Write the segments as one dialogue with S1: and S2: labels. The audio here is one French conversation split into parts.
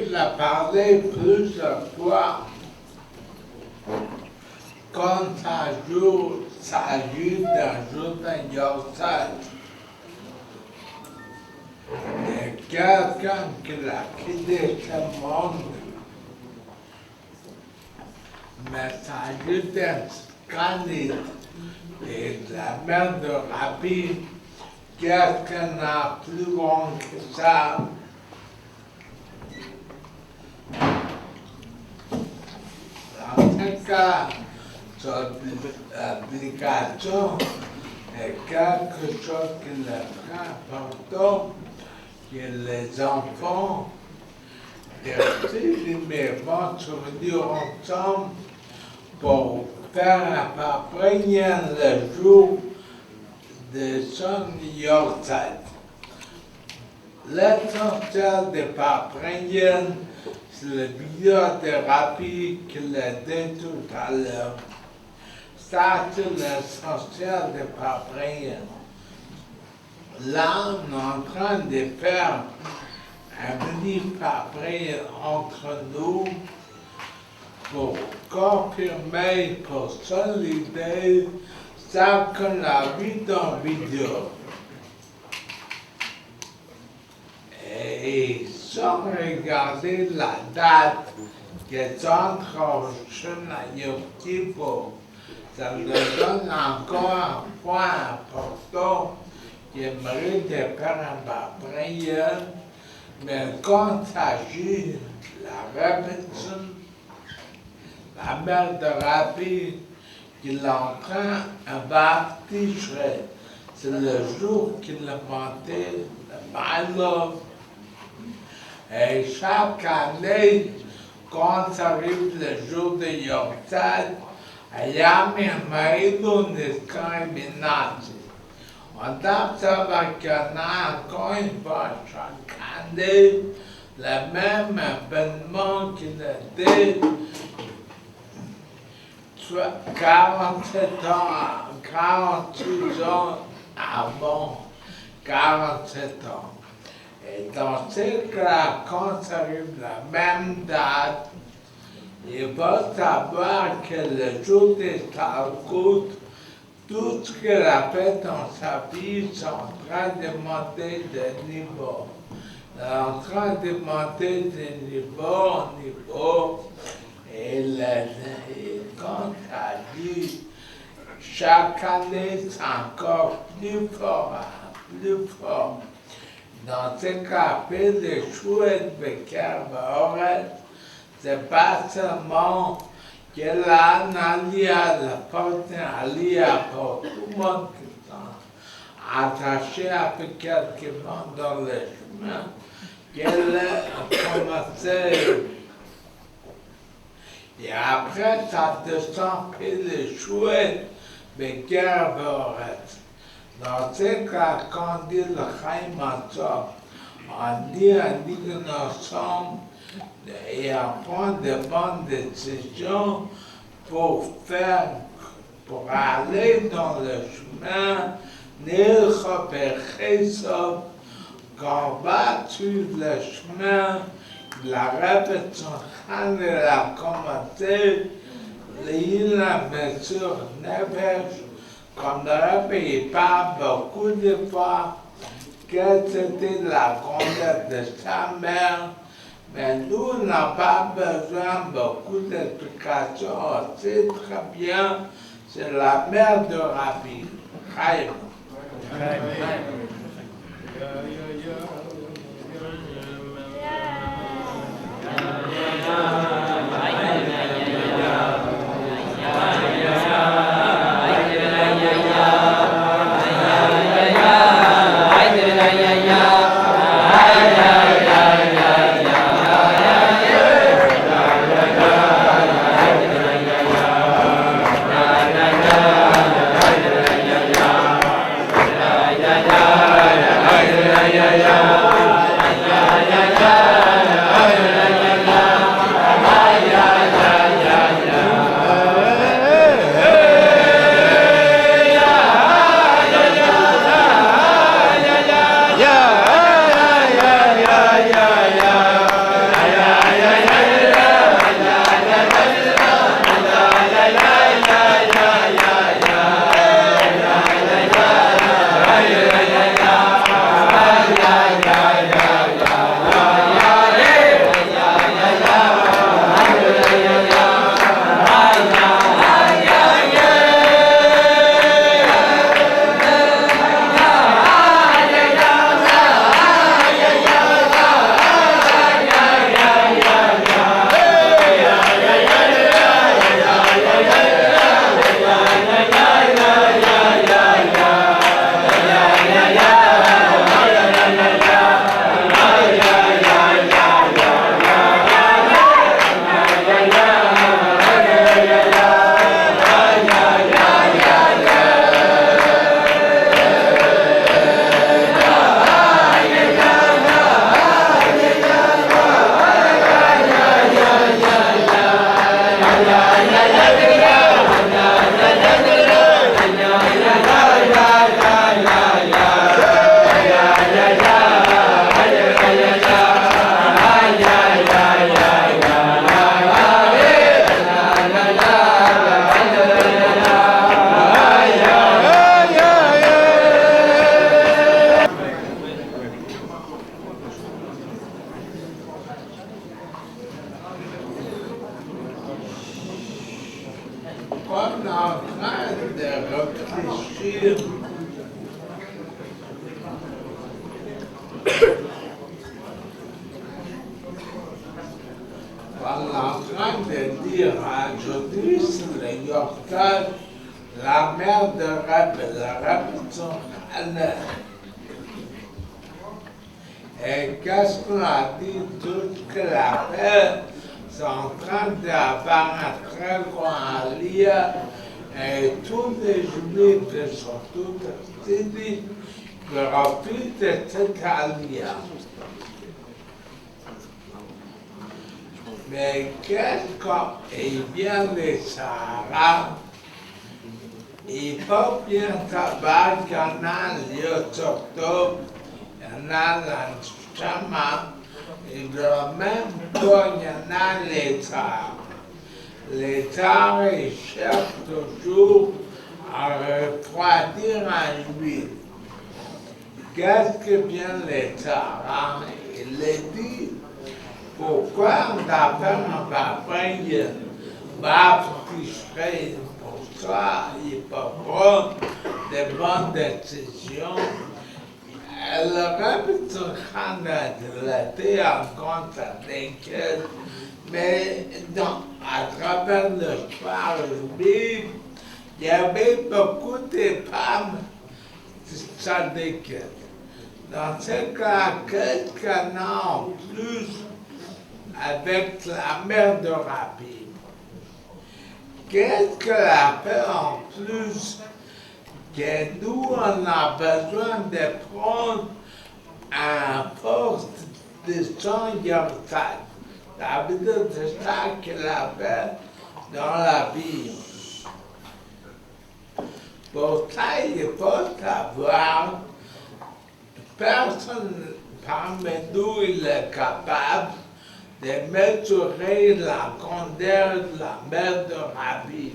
S1: Il a parlé plusieurs fois quand s'agit d'un journée Yorkshire. De quelqu'un qui a quitté ce monde, mais s'agit d'un scandale et de la mère de Rabbi, quelqu'un n'a plus grand que ça. Dans ce cas, son application est quelque chose qui est très important, que les enfants vont se réunir ensemble pour faire apprendre le jour de son Yorkshire. L'essentiel de Paprenian, c'est la vidéothérapie qu'il a dit tout à l'heure. Ça, c'est l'essentiel de Paprenian. Là, on est en train de faire un mini Paprenian entre nous pour confirmer, pour solider ça qu'on a vu dans la vidéo. Et sans regarder la date qui est entre Rosh et Yom Kippur, ça nous donne encore un point important qui mérite de faire un prière, mais quand il s'agit de la Robinson, la mère de Rabbi, qui est en train de baptiser, c'est le jour qu'il a monté le Maïlov. Et chaque année, quand arrive le jour de Yorkshire, il y a un Maïlov discriminatif. On observe qu'il y en a encore une fois chaque année, le même événement qu'il a dit 47 ans, 48 ans avant, 47 ans. Et dans ce cas, quand ça arrive la même date, il faut savoir que le jour de Talcott, tout ce qu'elle a fait dans sa vie, c'est en train de monter de niveau. Elle est en train de monter de niveau en niveau. Et quand elle dit, chaque année, c'est encore plus fort, plus fort. Dans ce cas, le chouette Becker Baoret, c'est pas seulement qu'elle a un allié, la porte un allié pour tout le monde qui est attaché avec quelqu'un dans le chemin, qu'elle a commencé. Et après, ça descend le chouette Becker Baoret. Dans ce cas, quand on dit le Chaim Hatzor, on dit ensemble et en prendre de bonnes décisions pour aller dans le chemin, ni repérer ça, qu'on va suivre le chemin de la répétition de la commenter, la mesure nefesh, comme le Rabbi parle beaucoup de fois, que c'était la conduite de sa mère, mais nous n'avons pas besoin de beaucoup d'explications. On sait très bien, c'est la mère de Rabbi Chaim. On est en train de réfléchir on est en train de dire aujourd'hui sur le Yorkal, la mère de Rabbi, la répétition Anna. Et qu'est-ce qu'on a dit toute que la paix, c'est en train d'avoir un très grand lien et tous les juifs et surtout les Sidis profitent de cet alliance. Mais il vient les Sahara, il faut bien savoir qu'il y en a un lieu surtout, il y en a la Chama, et de la même temps, il y en a les Tsars. Les Tsars, ils cherchent toujours à refroidir un juif. Qu'est-ce que viennent les Tsars? Il les dit. Pourquoi on appelle un papier baptisé pour ça, il peut prendre de bonnes décisions. Le répétition de l'été en compte avec elle, mais non, à travers l'histoire juive, il y avait beaucoup de femmes tzadikim. Dans ce cas, qu'est-ce qu'on a en plus avec la mère de Rabbi? Qu'est-ce qu'elle a fait en plus que nous, on a besoin de prendre un poste de son Yorkal? Ça veut dire que c'est ça qu'il avait dans la Bible. Pour ça, il faut savoir, personne parmi nous est capable de mesurer la grandeur de la mer de Rabbi.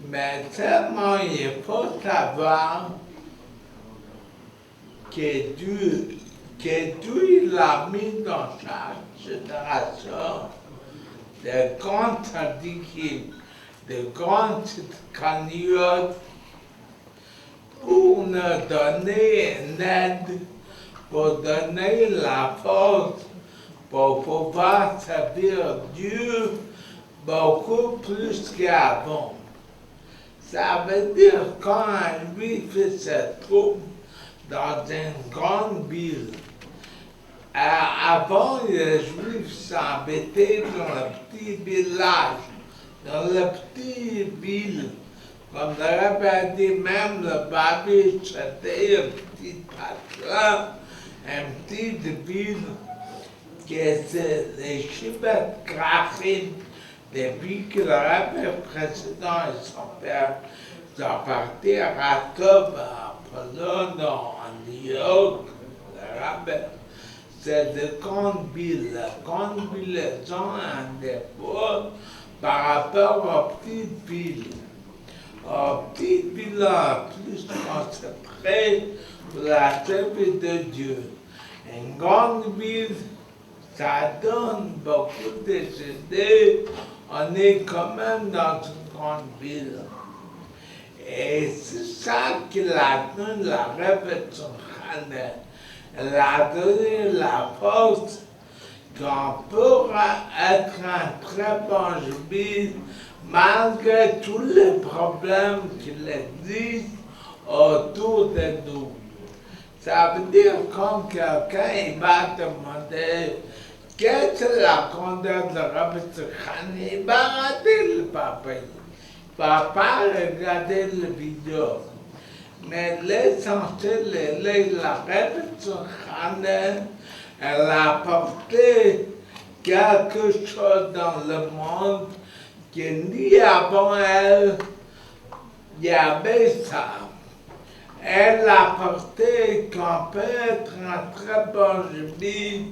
S1: Mais seulement il faut savoir que Dieu l'a mis dans chaque génération de grands tzadikim, de grandes cagnottes pour nous donner une aide, pour donner la force, pour pouvoir servir Dieu beaucoup plus qu'avant. Ça veut dire quand un juif se trouve dans une grande ville, avant les juifs s'embêtaient dans le petit village, dans la petite ville. Comme le rabbin dit, même le Babi, c'était un petit patelin, une petite ville, que c'est les Shivat Krachim, depuis que le rabbin précédent et son père sont partis à Ratov, à Pologne, en New York, le rabbin. C'est de grandes villes. Les grandes villes ont un dépôt par rapport aux petites villes. Aux petites villes plus concentrées pour la service de Dieu. Une grande ville, ça donne beaucoup d'idées. On est quand même dans une grande ville. Et c'est ça qui la donne la répétition. Elle a donné la force qu'on pourra être un très bon juif malgré tous les problèmes qu'il existe autour de nous. Ça veut dire quand quelqu'un va demander qu'est-ce que la grandeur de Rabbi Tzadok, il va rater le papa. Il ne va pas regarder la vidéo. Mais l'essentiel est la répétition, elle a apporté quelque chose dans le monde que ni avant elle, il y avait ça. Elle a apporté qu'on peut être un très bon juif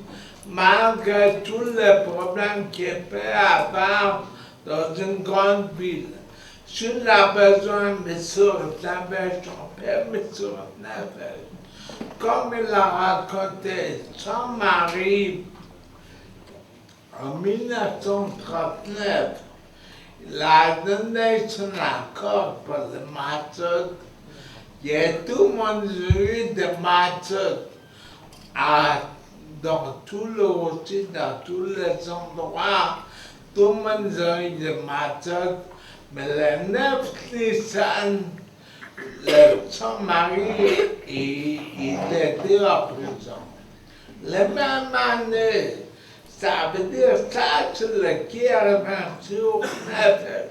S1: malgré tous les problèmes qu'il peut avoir dans une grande ville. S'il a besoin de Messur Nefesh, on peut Messur Nefesh. Comme il a raconté, son mari, en 1939, il a donné son accord pour le matzot. Et tout le monde a eu de matzot dans tout le Russie, dans tous les endroits. Tout le monde a eu de matzot. Mais le 9 Nissan, son mari, il était en prison. La même année, ça veut dire ça, c'est le Messur Nefesh.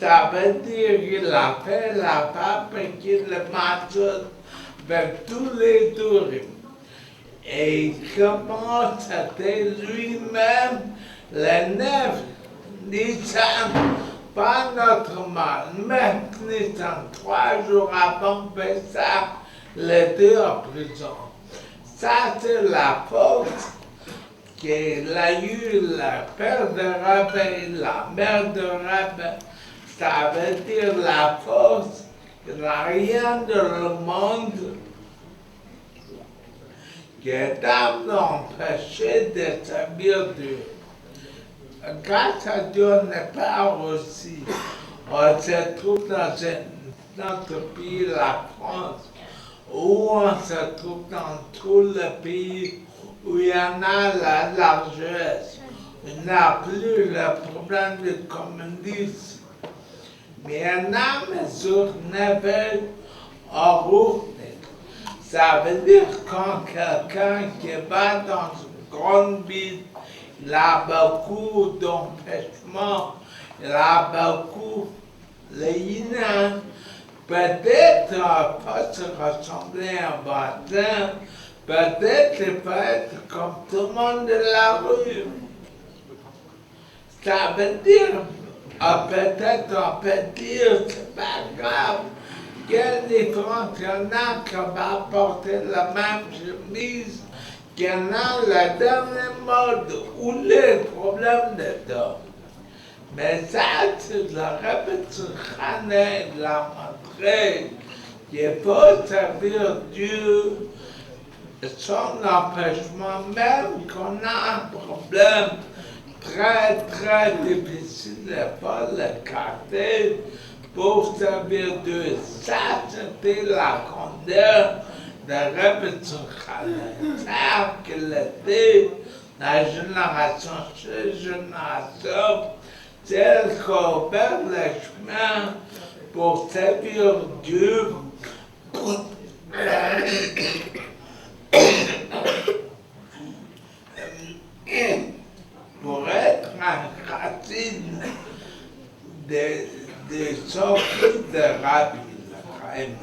S1: Ça veut dire qu'il a fait la fabrique le matzot avec tous les touristes. Et comment c'était lui-même, le 9 Nissan, pas notre mal, mais Nissan, 3 jours avant Pessah, les deux en prison. Ça, c'est la faute qu'il a eu le père de Rabbi, la mère de Rabbi. Ça veut dire la force qu'il n'y a rien dans le monde qui est à l'empêcher de servir Dieu. Grâce à Dieu, on n'est pas aussi. On se trouve dans notre pays, la France, où on se trouve dans tous les pays où il y en a la largesse. Il n'y a plus le problème du communisme. Mais il y en a Messur Nefesh en route. Ça veut dire quand quelqu'un qui va dans une grande ville, il a beaucoup d'empêchements, il a beaucoup de liens. Peut-être pas se rassembler en baptême, Peut-être il peut être comme tout le monde de la rue. Ça veut dire, peut-être on peut dire, c'est pas grave, quelle différence il y en a qui va porter la même chemise, qu'il y en a la dernière mode, où les problèmes dedans. Mais ça, c'est la répétition de la montrer qu'il faut servir Dieu, son empêchement, même qu'on a un problème très très difficile de pas l'écarter pour servir Dieu. Ça, c'était la grandeur de répétition planétaire qu'il était la génération sur génération, celle qui a ouvert le chemin pour servir Dieu. Pour être en racine des sorties de Rabbi Chaim.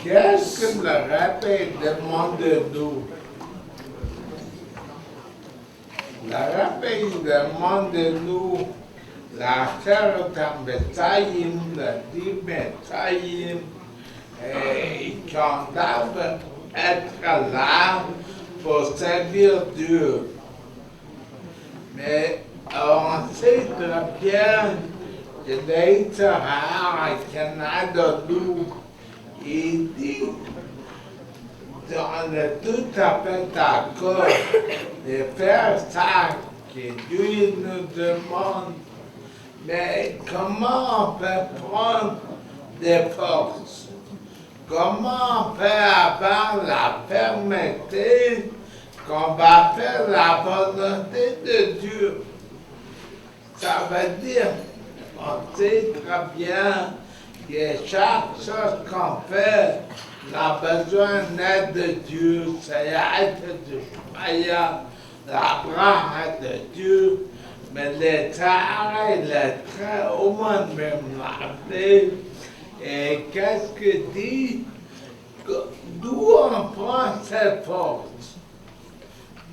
S1: Qu'est-ce que le rappel demande de nous? Le rappel demande de nous la terre d'Ambetayim, la Dimetayim, qu'on doit être là pour servir Dieu. Mais on sait très bien que l'État Canada nous, il dit, on est tout à fait d'accord de faire ça que Dieu nous demande, mais comment on peut prendre des forces? Comment on peut avoir la fermeté qu'on va faire la volonté de Dieu? Ça veut dire, on sait très bien que chaque chose qu'on fait, on a besoin d'aide de Dieu, c'est l'aide de Shmaya, la branche de Dieu, mais l'État, il est très au moins même rappelé. Et qu'est-ce que dit? D'où on prend cette force?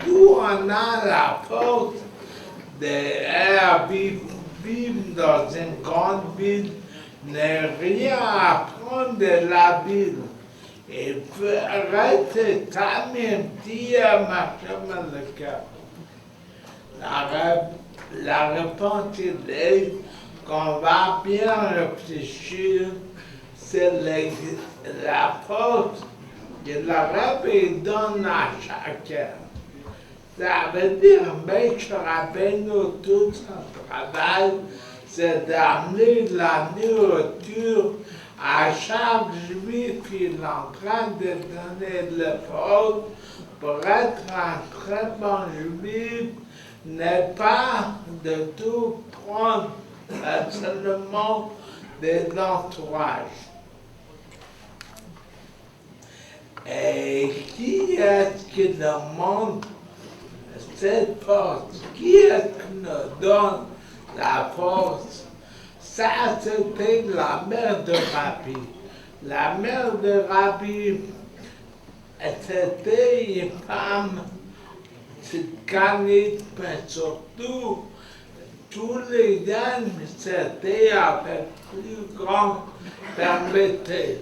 S1: D'où on a la force de vivre dans une grande ville, ne rien apprendre de la ville et rester tamim tia machem le cœur. La réponse est qu'on va bien réfléchir, c'est la force que le rabbi donne à chacun. Ça veut dire, Maître Rabbeinu, tout son travail, c'est d'amener la nourriture à chaque juif. Il est en train de donner le force pour être un très bon juif, n'est pas de tout prendre seulement des entourages. Et qui est-ce qui demande cette force? Qui est-ce qui nous donne la force? Ça, c'était la mère de Rabbi. La mère de Rabbi, c'était une femme tzidkanite, mais surtout, tous les gens, c'était avec plus grande fermeté.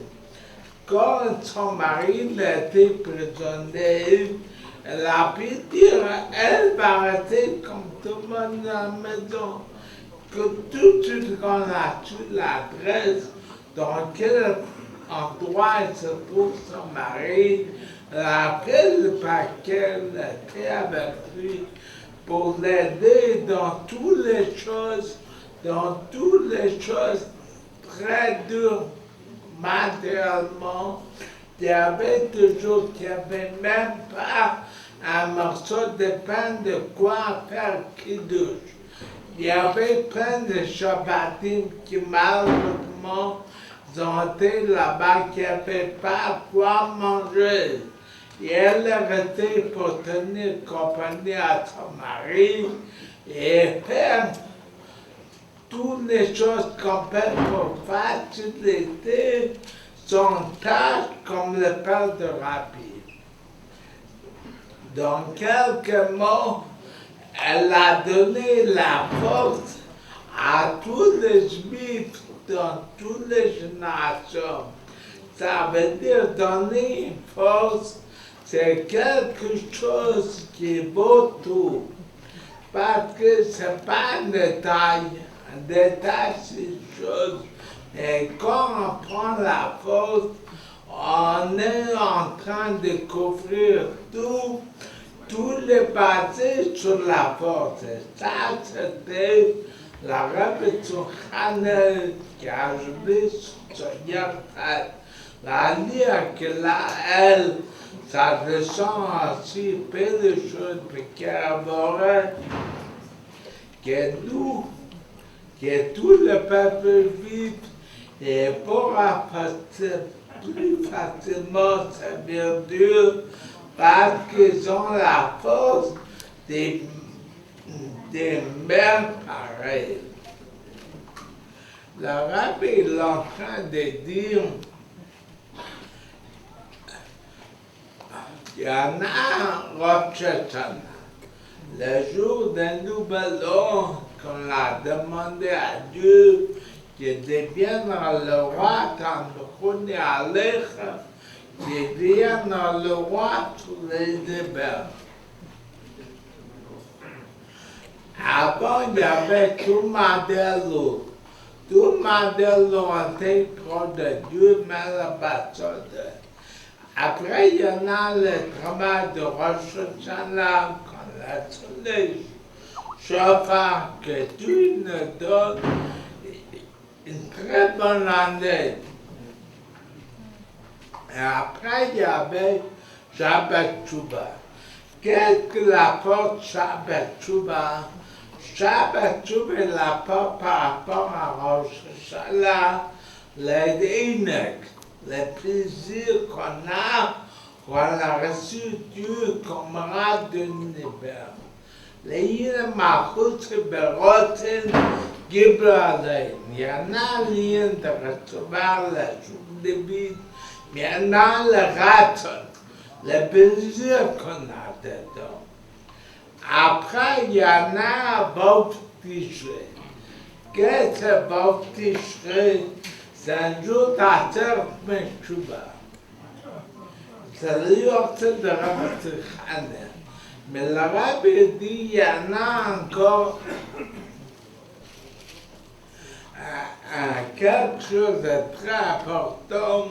S1: Quand son mari était prisonnier, elle a pu dire, elle va rester comme tout le monde dans la maison. Que tout de suite qu'on a su l'adresse dans quel endroit se trouve son mari, elle a pris le paquet, elle était avec lui pour l'aider dans toutes les choses très dures matériellement. Il y avait toujours, il n'y avait même pas un morceau de pain de quoi faire kiddush. Il y avait plein de Shabbatim qui malheureusement ont été là-bas, qui n'avaient pas quoi manger. Et elle est restée pour tenir compagnie à son mari et faire toutes les choses qu'on peut pour faciliter son tâche comme le père de Rabbi. Dans quelques mots, elle a donné la force à tous les juifs dans toutes les générations. Ça veut dire donner une force, c'est quelque chose qui vaut tout. Parce que ce n'est pas un détail. Un détail, c'est une chose. Et quand on prend la force, on est en train de couvrir tous les basés sur la force. Et ça, c'était la répétition qui a ajouté sur Yahweh. La lire que là, elle, ça descend aussi peu de choses que nous, que tout le peuple vit et pourra plus facilement servir Dieu parce qu'ils ont la force des mères pareilles. Le rabbi est en train de dire il y en a un Rosh Hashanah, le jour d'un nouvel an qu'on a demandé à Dieu qu'il devienne le roi Tandoukhouni Alecha, qu'il devienne le roi sur les Hébreux. Avant, il y avait tout Mandelo. Tout Mandelo était proche de Dieu, mais la bataille. Après, il y en a le travail de Rosh Hashanah, qu'on a tous les chauffeurs, que Dieu nous donne une très bonne année. Et après, il y avait Shabbat Shuvah. Qu'est-ce que l'apporte Shabbat Shuvah? Shabbat Shuvah, il apporte par rapport à Rosh Hashanah les Inek, les plaisirs qu'on a reçu Dieu comme rad de l'univers. Les Inek Malchut Beroten Gibralein. Il y en a rien de recevoir la jour de vie, mais il y en a le raton, le plaisir qu'on a dedans. Après, il y en a Bov Tishrei. Qu'est-ce que Bov Tishrei? C'est un jour d'Ater Meshuvah. C'est le jour de Rabbi Chana. Mais le Rabbi dit, il y en a encore quelque chose de très important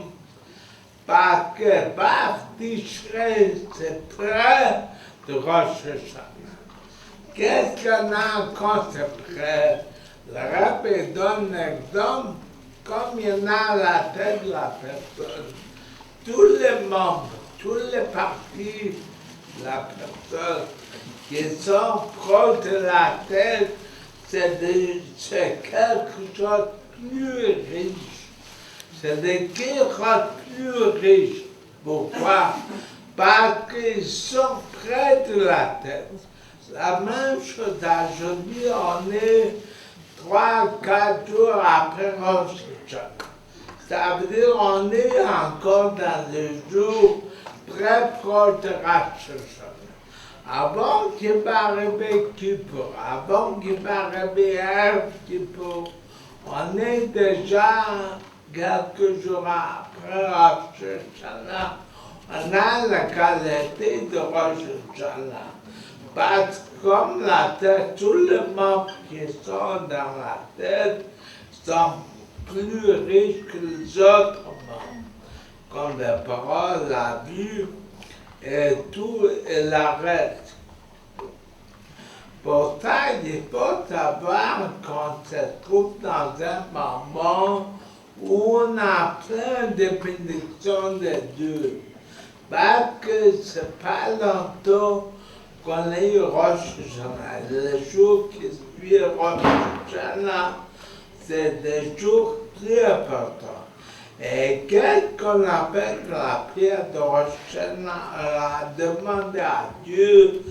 S1: parce que Baf Tishrei, c'est près de Rosh Hashanah. Qu'est-ce qu'on a quand c'est près? Le Rabbi donne un exemple, comme il y en a à la tête de la personne. Tous les membres, toutes les parties de la personne qui sont proches de la tête, c'est quelque chose de plus riche. C'est des choses plus riches. Pourquoi? Parce qu'ils sont près de la tête. La même chose aujourd'hui, on est 3-4 jours après Rosh Hashanah. Ça veut dire qu'on est encore dans le jour très proche de Rosh Hashanah. Avant qu'il m'arrive Kippour, avant qu'il m'arrive Erev Kippour, on est déjà quelques jours après Rosh Hashanah. On a la qualité de Rosh Hashanah. Parce que comme la tête, tous les membres qui sont dans la tête sont plus riches que les autres membres, comme la parole, la vue et tout, et la reste. Pour ça, il faut savoir qu'on se trouve dans un moment où on a plein de bénédictions de Dieu. Parce que c'est pas longtemps qu'on a eu Rosh Hashanah. Les jours qui suivent Rosh Hashanah, c'est des jours très importants. Et qu'est-ce qu'on appelle la prière de Rosh Hashanah? On a demandé à Dieu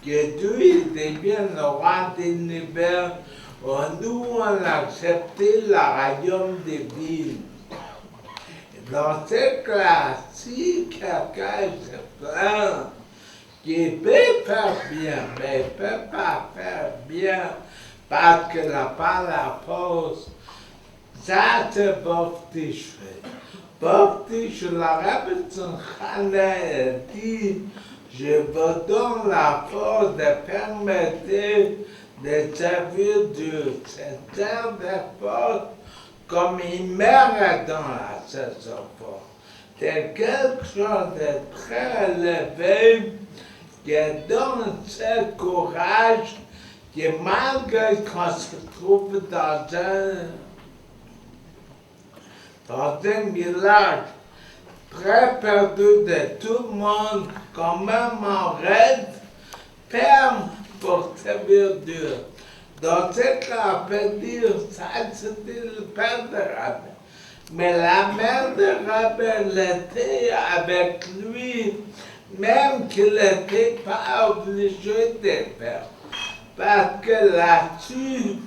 S1: que Dieu devienne le roi de l'univers. Nous, on a accepté le royaume des villes. Dans ce cas, si quelqu'un se plaint, qui peut faire bien, mais ne peut pas faire bien parce que n'a pas la force, ça c'est Baf Tishrei. Baf Tishrei, la Rabbi Tzimcha dit, je vous donne la force de permettre de servir Dieu. C'est un des forces comme il meurt dans la saison forte. C'est quelque chose de très élevé qui donne ce courage qui, malgré qu'on se trouve dans un village très perdu de tout le monde, quand même en rêve, ferme pour servir Dieu. Dans ce cas, on peut dire ça, c'était le père de Rabbi. Mais la mère de Rabbi, elle était avec lui, même qu'il n'était pas obligé de faire. Parce que là-dessus,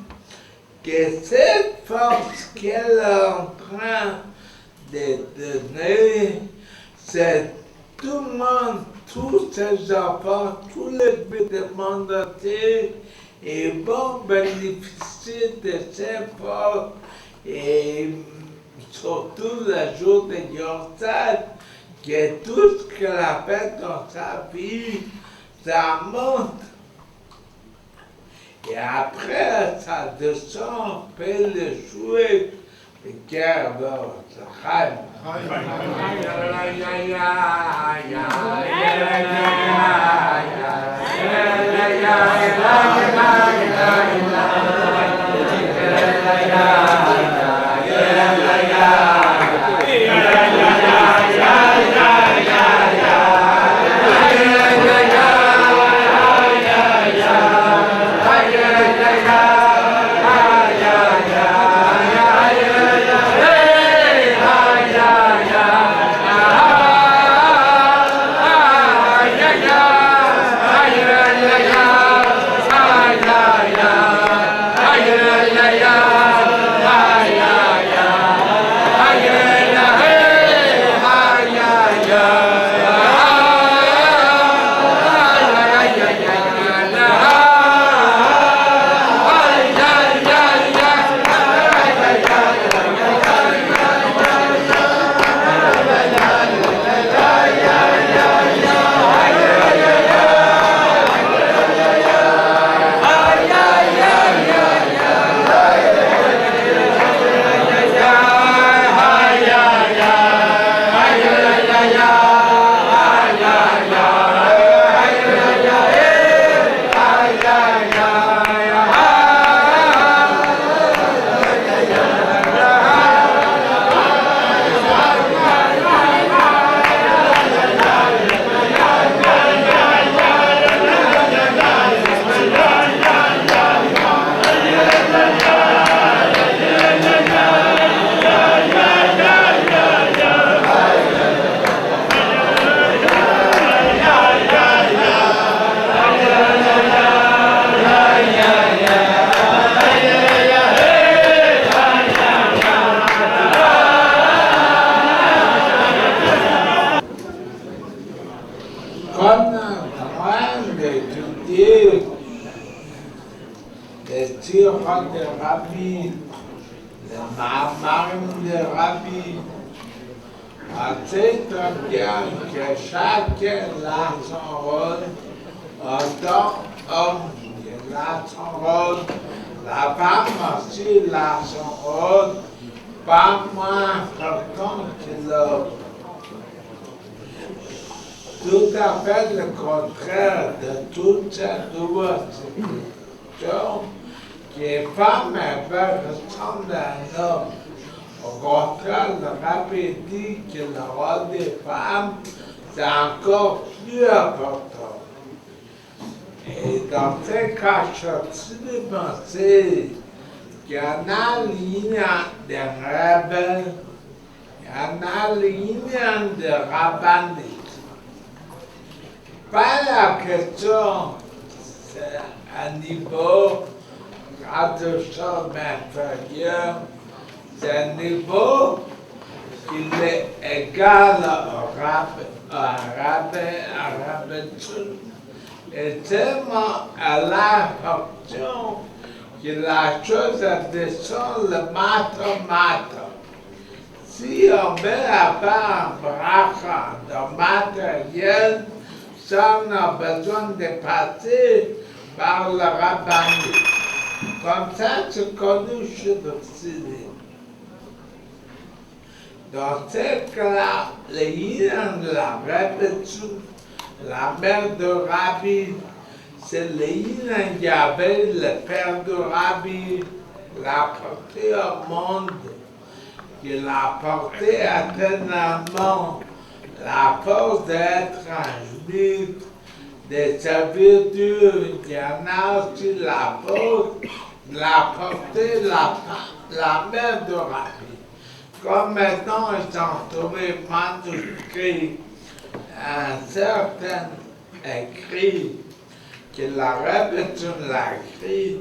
S1: que cette force qu'elle est en train de donner, c'est tout le monde, tous ses enfants, tous les bébés du monde entier, et vont bénéficier de ces forces, et surtout le jour de Yortzad, que tout ce qu'elle a fait dans sa vie, ça monte. Et après, ça descend, on peut le jouer, et qu'elle va qu'on est en train d'étudier les tirs de Rabbi, les Maharim de Rabbi, on sait très bien que chacun a son rôle, en tant qu'homme, il a son rôle, la femme aussi a son rôle, pas moins important que l'homme. Tout à fait le contraire de toute cette diversité, que les femmes peuvent ressembler à un homme. Au contraire, le Rabbi dit que le rôle des femmes, c'est encore plus important. Et dans ces cas, je suis pensé qu'il y en a ligne de rebelles, il y en a ligne de rabbiniques. Pas la question, c'est un niveau de choses inférieur, c'est un niveau qui est égal au rabbin, et tellement à la fonction que la chose descend le matin. Si on met à part un bracha de matériel, ça on a besoin de passer par le rabbin. Comme ça, c'est connu chez le Sidi. Dans ce cas-là, les Yinan de la répétition, la mère de Rabbi, c'est les Yinan qui avait le père de Rabbi, l'a porté au monde, qui l'a porté éternellement, la force d'être un juif, de servir Dieu. Il y en a aussi la force de la porter la mère de Rabbi. Comme maintenant, ils ont trouvé manuscrit, un certain écrit, que la répétition l'a écrit,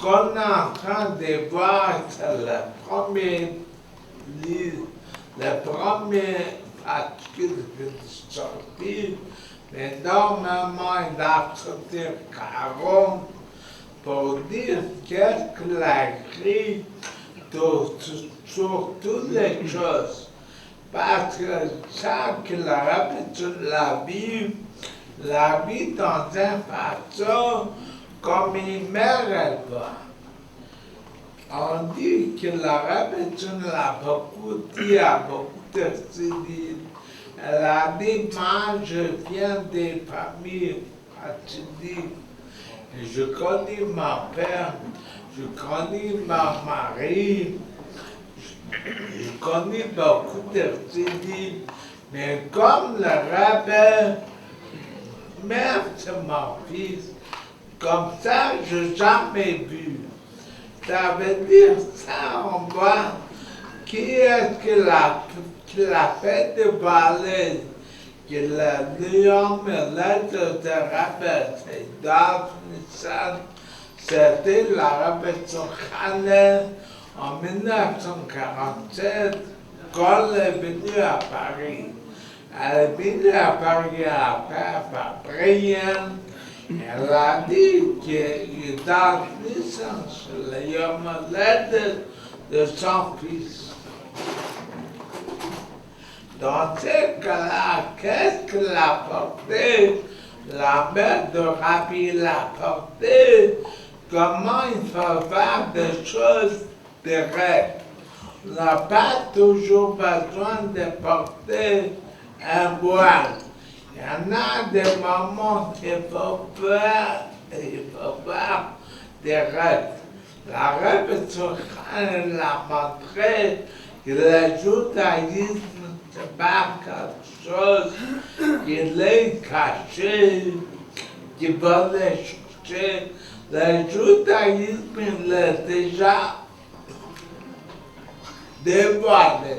S1: qu'on est en train de voir, c'est le premier livre, le premier article qui est sorti, mais normalement il a sorti 40 pour dire qu'est-ce qu'il a écrit sur toutes les choses. Parce que chaque la répétition la vie dans une façon comme une mère elle va. On dit que la répétition a beaucoup dit à beaucoup de civils. Elle a dit, moi je viens des familles hasidiques. Je connais ma père, je connais ma mari, je connais beaucoup de civils. Mais comme le rabbin, même c'est mon fils, comme ça je n'ai jamais vu. Ça veut dire ça, on voit qui est-ce qui l'a fait de balai, que le lion et l'être de rabbin, c'est Dav Nissan, c'était la répétition Khanel en 1947, quand elle est venue à Paris. Elle est venue à Paris à faire par Brienne. Elle a dit que Dav Nissan, c'est le Yom Haledet de son fils. Dans ce cas-là, qu'est-ce qu'elle a porté? La mère de Rabbi l'a porté. Comment il faut faire des choses directes? On n'a pas toujours besoin de porter un voile. Il y en a des moments qu'il faut faire et il faut faire direct. La répétition l'a montré que le judaïsme c'est pas quelque chose qui est caché, qui va les chercher. Le judaïsme il est déjà dévoilé.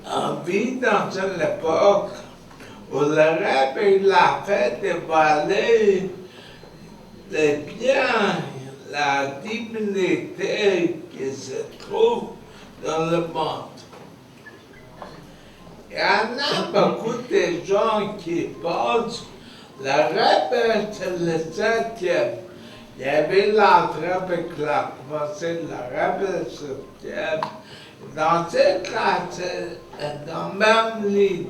S1: On vit dans une époque où le rêve il a fait dévoiler les biens, la divinité qui se trouve dans le monde. Il y en a beaucoup de gens qui pensent le rappel, c'est le 7e. Il y avait l'entrée avec la commencé le rappel 7e. Dans ce cas, c'est dans la même ligne.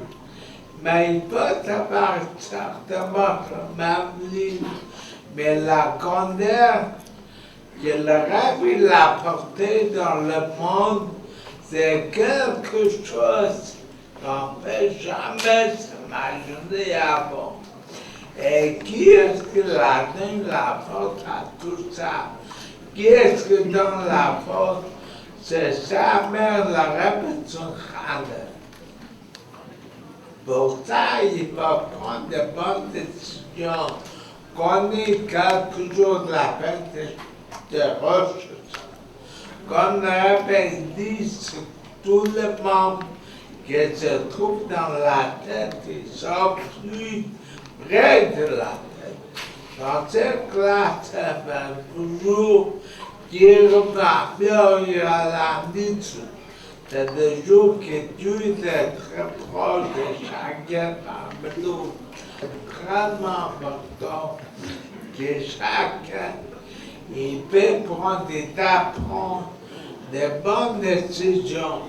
S1: Mais il peut avoir certainement la même ligne. Mais la grandeur que le rêve a apporté dans le monde, c'est quelque chose qu'on ne peut jamais s'imaginer avant. Et qui est-ce qui a donné la force à tout ça? Qui est-ce qui donne la force? C'est sa mère, la répétition crâne. Pour ça, il va prendre de bonnes décisions. Qu'on est toujours la peine de ressources. Comme le rappel dit, c'est tout le monde qui se trouve dans la tête, ils sont plus près de la tête. Dans cette classe, toujours dire ma mère, il y a la mission. C'est le jour que Dieu est très proche de chacun parmi nous. C'est vraiment important que chacun il peut prendre et apprendre de bonnes décisions.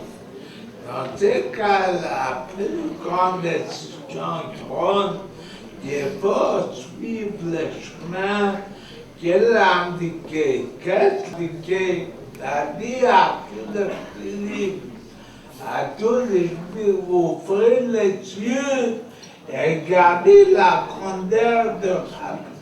S1: Dans ce cas, la plus grande décision grande, il faut suivre le chemin qu'elle a indiqué. Qu'est-ce qu'elle a dit à tous les Philippe, à tous les Juifs, ouvrez les yeux et regardez la grandeur de Rabbi.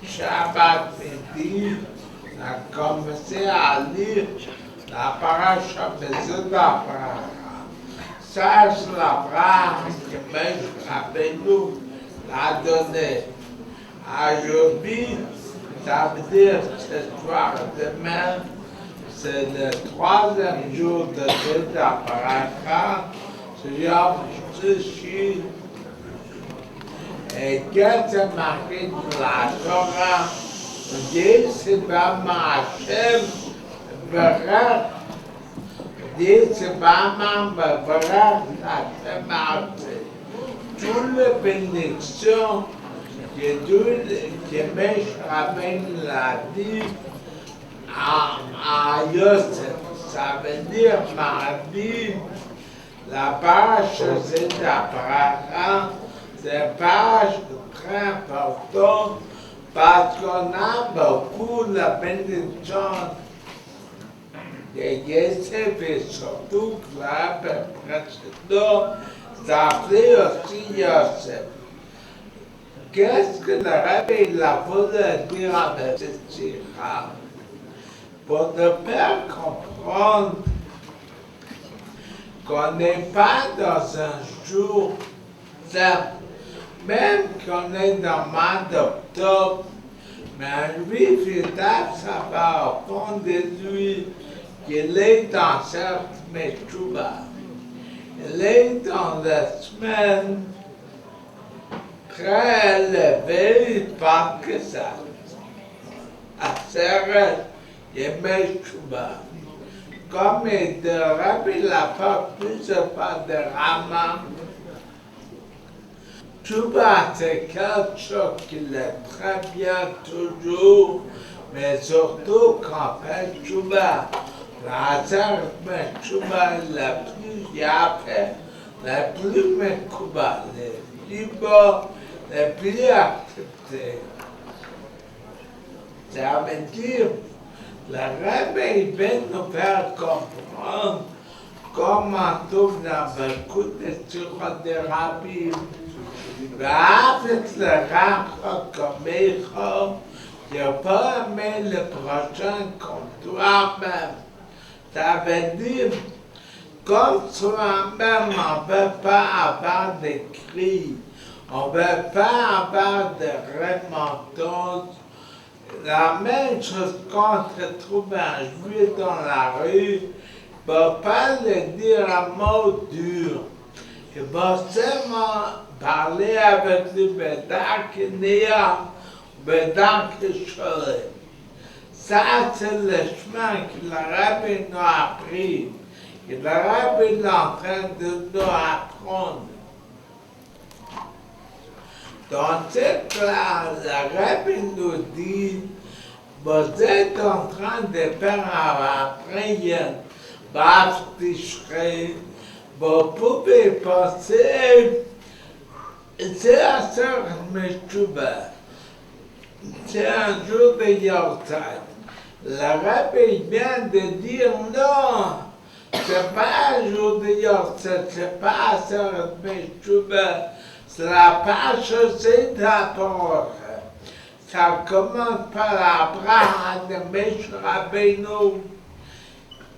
S1: Shabbat midi, on a commencé à lire la paracha Bezod Abraham. Ça, c'est l'Abraham que M. Rabbeinu l'a donné. Aujourd'hui, ça veut dire ce soir demain, c'est le 3e jour de Bezod Abraham. C'est Yom Shishi Et quand c'est marqué dans la Torah, Dieu c'est pas Hachem, Barak, Dieu c'est pas Barak, Hachem Hachem. Toutes les bénédictions que Mèche Rabbeinu l'a dit à Yosef, ça veut dire mardi, la page c'est d'Abraham, c'est une page très importante parce qu'on a beaucoup de bénédiction de Yosef et surtout que la précédente s'appelait aussi Yosef. Qu'est-ce que le rabbi a voulu dire avec cette sira? Pour nous faire comprendre qu'on n'est pas dans un jour simple, même qu'on est dans le mois d'octobre, mais un juif véritable, ça va au fond de lui qu'il est dans cette Meshouba. Il est dans la semaine très élevé, pas que ça. À Seret, il y a Meshouba. Comme le rabbi l'a fait plusieurs fois de Rama, Tchouba, c'est quelque chose qu'il est très bien toujours, mais surtout quand on fait Tchouba. La Seret Tchouba est la plus yapée, la plus Mekouba, la plus bonne, la plus acceptée. Ça veut dire, le rabbi vient nous faire comprendre comment tout dans beaucoup de surat de rabbi. Avec le rachat comme écho, il ne pas aimer le prochain comme toi-même. Ça veut dire, comme toi-même, on ne veut pas avoir de cris, on ne veut pas avoir de remontrances. La même chose quand tu trouves un juif dans la rue, il ne va pas lui dire un mot dur. Il va seulement parler avec lui, Bédak Néa, Bédak Choré. Ça, c'est le chemin que le rabbi nous a appris, que le rabbi est en train de nous apprendre. Dans cette classe, le rabbi nous dit, vous êtes en train de faire la prière, baptiserez, vous pouvez penser, c'est la sœur Meshouba, c'est un jour de Yortzeit. Le rabbi vient de dire non, c'est pas un jour de Yortzeit, c'est pas la sœur Meshouba, c'est la page c'est d'abord. Ça commence par la bracha de Mèche Rabbeinu.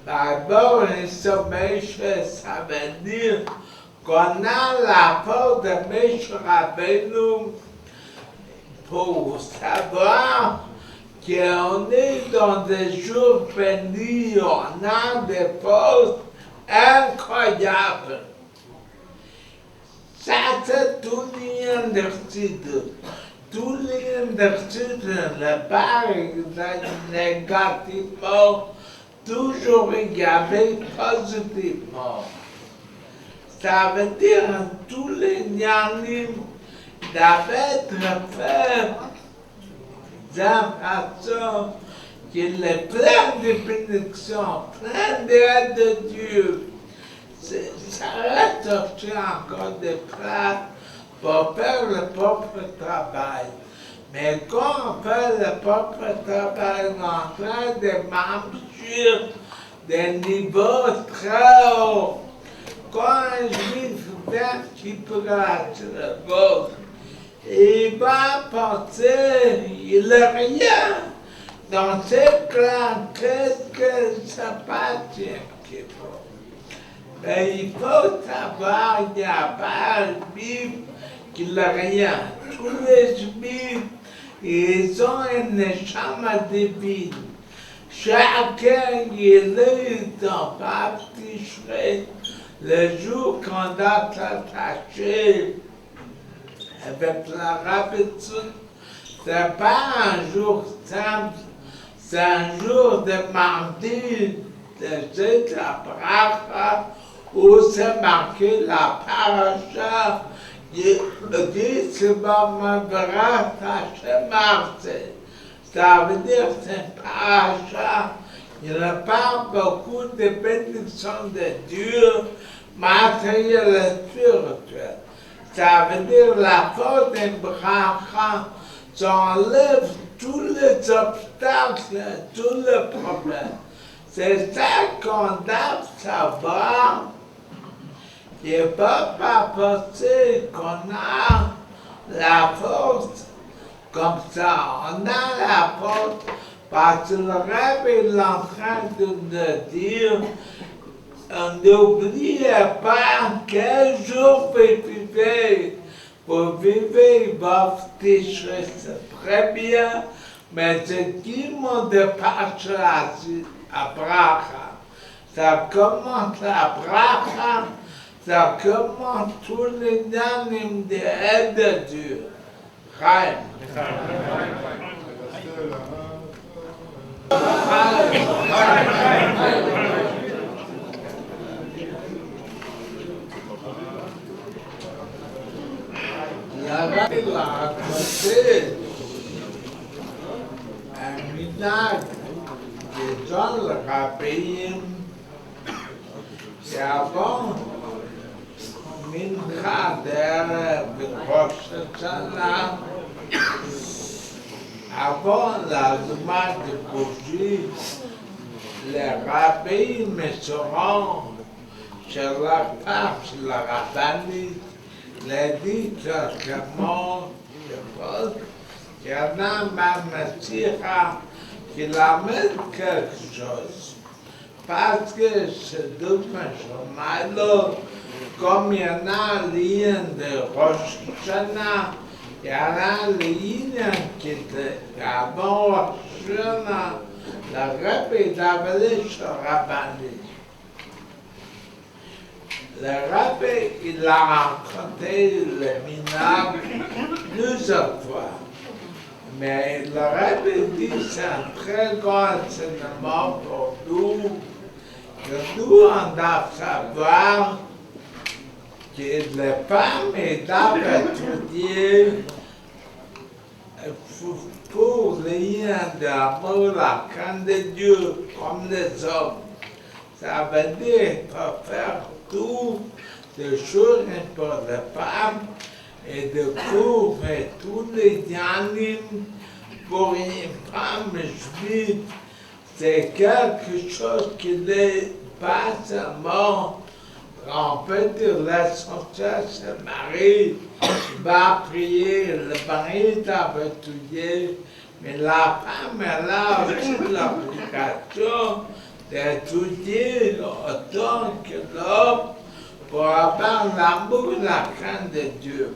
S1: D'abord, un sommeil, ça veut dire qu'on a la porte de Mèche Rabbeinu pour savoir qu'on est dans des jours bénis, on a des postes incroyables. Ça, c'est tout lien d'études. Tous les études ne parlent négativement, toujours regarder positivement. Ça veut dire que tous les nianim doivent être faits d'une façon qu'il est plein de bénédictions, plein d'aide de Dieu. Ça reste aussi encore des plats pour faire le propre travail. Mais quand on fait le propre travail, on est en train de marcher des niveaux très hauts. Quand un juif vient qui pratique le vôtre, il va penser qu'il n'a rien. Dans cette classe, qu'est-ce que ça passe qu'il faut? Mais il faut savoir qu'il n'y a pas un juif qui n'a rien. Tous les juifs, ils ont une neshama divine. Chacun il est dans baptisé le jour qu'on a attaché avec la rapidité. C'est pas un jour simple, c'est un jour de mardi, de cette bracha, où c'est marqué la paracha, qui dit c'est ma bracha, c'est mardi. Ça veut dire que c'est paracha. Il n'y a pas beaucoup de bénédictions de Dieu matérielles et spirituelles. Ça veut dire la faute des bracha, ça enlève tous les obstacles, tous les problèmes. C'est ça qu'on doit savoir. Il ne peut pas penser qu'on a la force comme ça. On a la force parce que le rêve est en train de nous dire, n'oubliez pas quel jour vous vivez. Vous vivez votre déchet, c'est très bien, mais c'est qui m'ont dépassé à bracha. Ça commence à bracha, ça commence tous les années de aide de Dieu. Chaim. La raconté un minage des gens le rabbin et avant Mincha de Rosh Hashanah, avant la demande de bougie, les rabbins me seront chez la femme, chez la rabbinite, les dit clairement, je pense, qu'il y en a même qui amène quelque chose. Parce que ce dommage-là, comme il y en a lien de Rosh Hashanah, il y en a lien qui était avant Rosh Hashanah, le rabbi d'Avalé sur Rabbani. Le rabbi, il a rencontré le minable plusieurs fois. Mais le rabbi dit que c'est un très grand enseignement pour nous, que nous, on doit savoir que les femmes doivent étudier pour les liens d'amour, la crainte de Dieu, comme les hommes. Ça veut dire qu'il faut faire tout les choses pour les femmes et de couvrir tous les animes pour une femme juive. C'est quelque chose qui n'est pas seulement, on peut dire, l'essentiel, c'est le mari va prier, le mari va étudier, mais la femme, elle a aussi l'obligation d'étudier autant que l'homme pour avoir l'amour et la crainte de Dieu.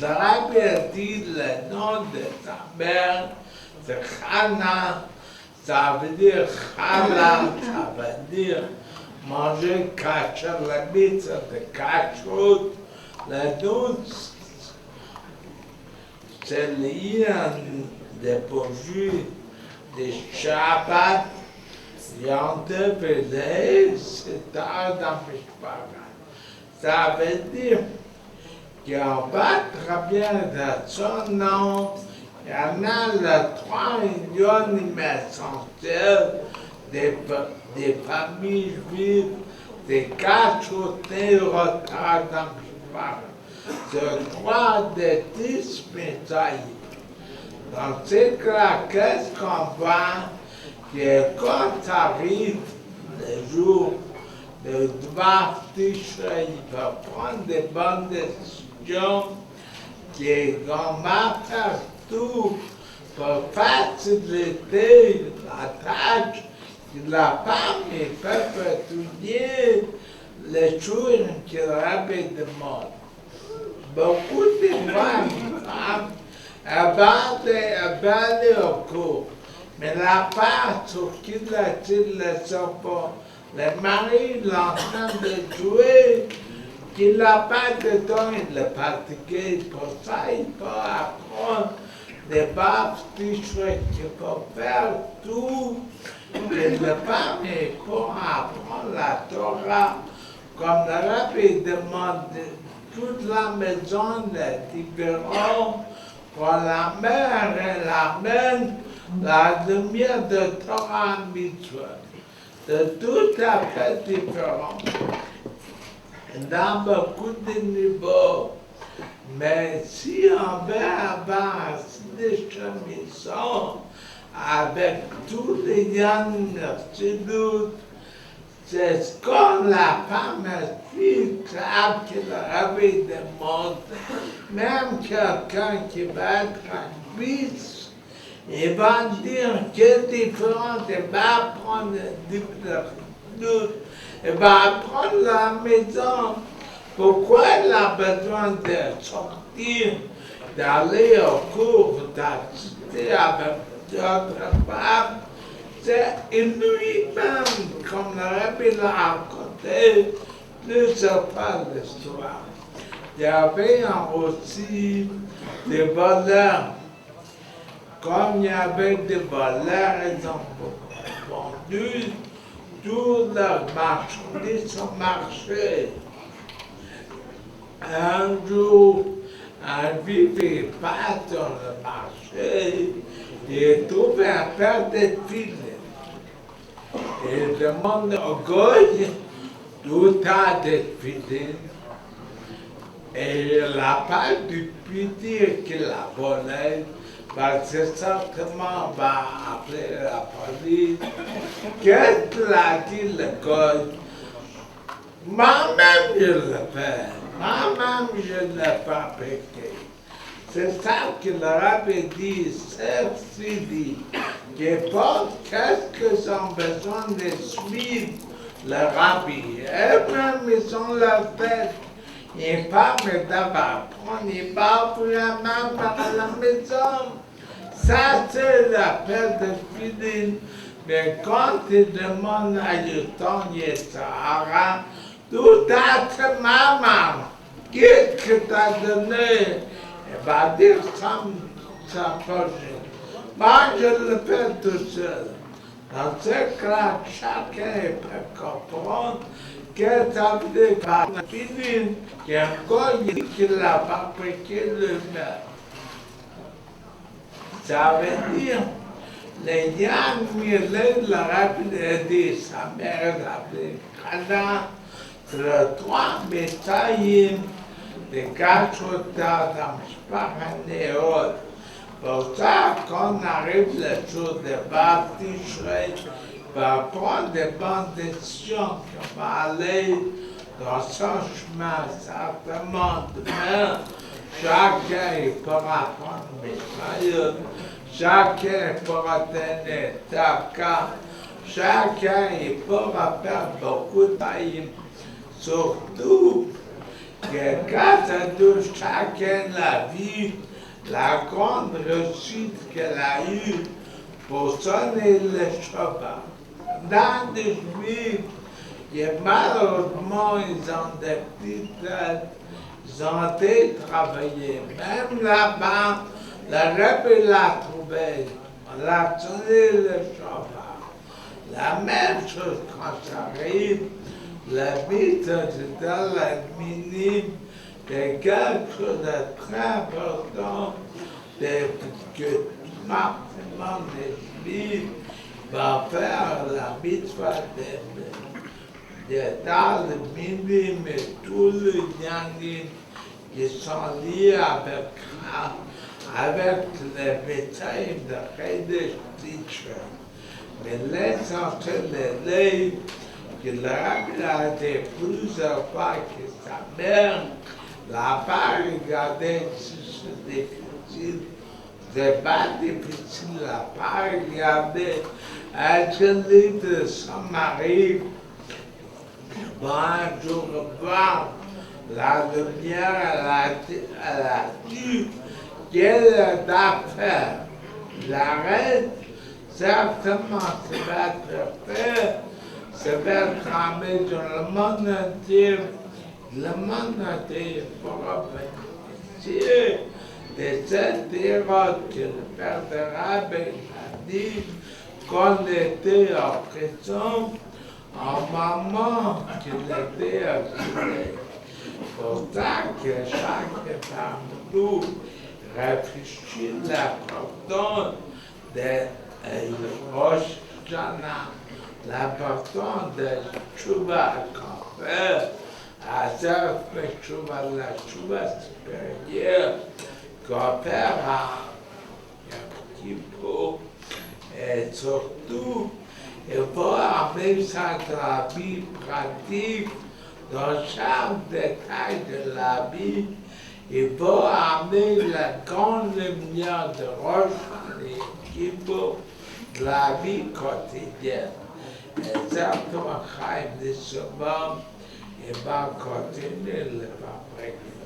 S1: Le rabbi a dit le nom de sa mère, c'est Chana, ça veut dire Chala, ça veut dire manger kasher, la mitzvah de kashrut. Le nom, c'est le lien des pourvus des Shabbat, Yom Tov et Leil, c'est tard dans Mishpara. Ça veut dire qu'on va très bien de son nom, il y en a les 3 millions essentiels des familles juives, des 4 retard dans Mishpara. C'est 3 des 10 médailles. Donc c'est là, qu'est-ce qu'on voit? Que quand arrive le jour de Dvar Tishrei, il va prendre des bonnes décisions, qu'on va faire tout pour faciliter la tâche que la femme peut étudier les choses que le rabbi demande. Beaucoup de femmes, elles vont aller au cours. Mais la part sur qui la-t-il ne sort pas? Le mari est en train de jouer qu'il n'a pas de temps, il est fatigué, pour ça il peut apprendre des bases spirituelles, qu'il faut faire tout, que le famille pour apprendre la Torah, comme le rabbi demande toute la maison est différente, pour la mère et la mère, la lumière de Torah Mitzvah, de tout à fait différent, dans beaucoup de niveaux. Mais si on veut avoir des chemissons avec tous les yann c'est ce qu'on la femme explique, ça qu'il avait demandé. Même quelqu'un qui va être un fils, il va dire que différent, il va apprendre il va apprendre la maison. Pourquoi il a besoin de sortir, d'aller au cours, d'assister avec d'autres femmes? C'est lui-même, comme le rabbi l'a raconté plusieurs fois l'histoire. Il y avait aussi des voleurs. Comme il y avait des voleurs, ils ont vendu tous leurs marchandises au marché. Un jour, un vivait pas dans le marché, il trouvait un paire de filets. Il demande au goy d'où t'as des filets. Et il n'a pas dû lui dire qu'il a volé, parce que certainement on va appeler la police. Qu'est-ce qu'il a dit le goy? Moi-même je le fais. Moi-même, je ne l'ai pas péché. C'est ça que le rabbi dit, c'est dit, que pour qu'est-ce qu'ils ont besoin de suivre le rabbi. Eux-mêmes, ils ont leur tête. Ils parlent d'apprendre, ils parlent vraiment à la maison. Ça, c'est l'appel de Philippe. Mais quand ils demandent à Yuton Yetzirah, tout à ta maman, qu'est-ce que t'as donné? Elle va dire ça projet. Moi, je le fais tout seul. Dans ce cas, chacun peut comprendre que ça veut dire par Philippe, qu'il y a encore qui l'a fabriqué lui-même. Ça veut dire, les Yann Millet l'a rappelé, sa mère l'a appelé Kana, le 3 métailles de 4 tas d'Amspachanéol. Pour ça, quand arrive le jour de Baptiste, va prendre des bonnes décisions qui vont aller dans son chemin, certainement demain. Chacun pourra prendre Mitrailleuse, chacun pourra tenir Taka, chacun pourra faire beaucoup de taille. Surtout que grâce à Dieu, chacun l'a vu, la grande réussite qu'elle a eue pour sonner le cheval. Dans des juifs, et malheureusement, ils ont des petites têtes, ils ont été travailler. Même là-bas, le rabbi l'a trouvé, on l'a sonné le cheval. La même chose quand ça arrive, la vie c'est dans la minime, c'est quelque chose de très important que maximum des juifs va faire la mitzvah de dans le minime et tous les yanim qui sont liés avec les métiers de Chedesh Tishrei. Mais l'essentiel est que le rabbi a dit plusieurs fois que sa mère l'a pas regardé si c'est difficile. C'est pas difficile, l'a pas regardé. Elle dit de son mari, un jour voir la lumière, elle a dit qu'elle doit faire. La reine, certainement, ça va être fait. Ça va être ramé dans le monde entier. le monde n'était pas bénéficié de cette déroute que le père de Rabbi a dit qu'on était en prison en moment qu'il était accusé. Pour ça que chaque parmi nous réfléchit l'importance de Rosh Hashanah, l'importance de Tchouva qu'on fait, à ça fait Tchouva, la Tchouva supérieure qu'on fait à Yom Kippour. Et surtout, il faut amener ça dans la vie pratique, dans chaque détail de la vie. Il faut amener la grande lumière de Rosh Hashanah de la vie quotidienne. Et ça, pour Chaim de Shabbat, il va continuer le fabriquer.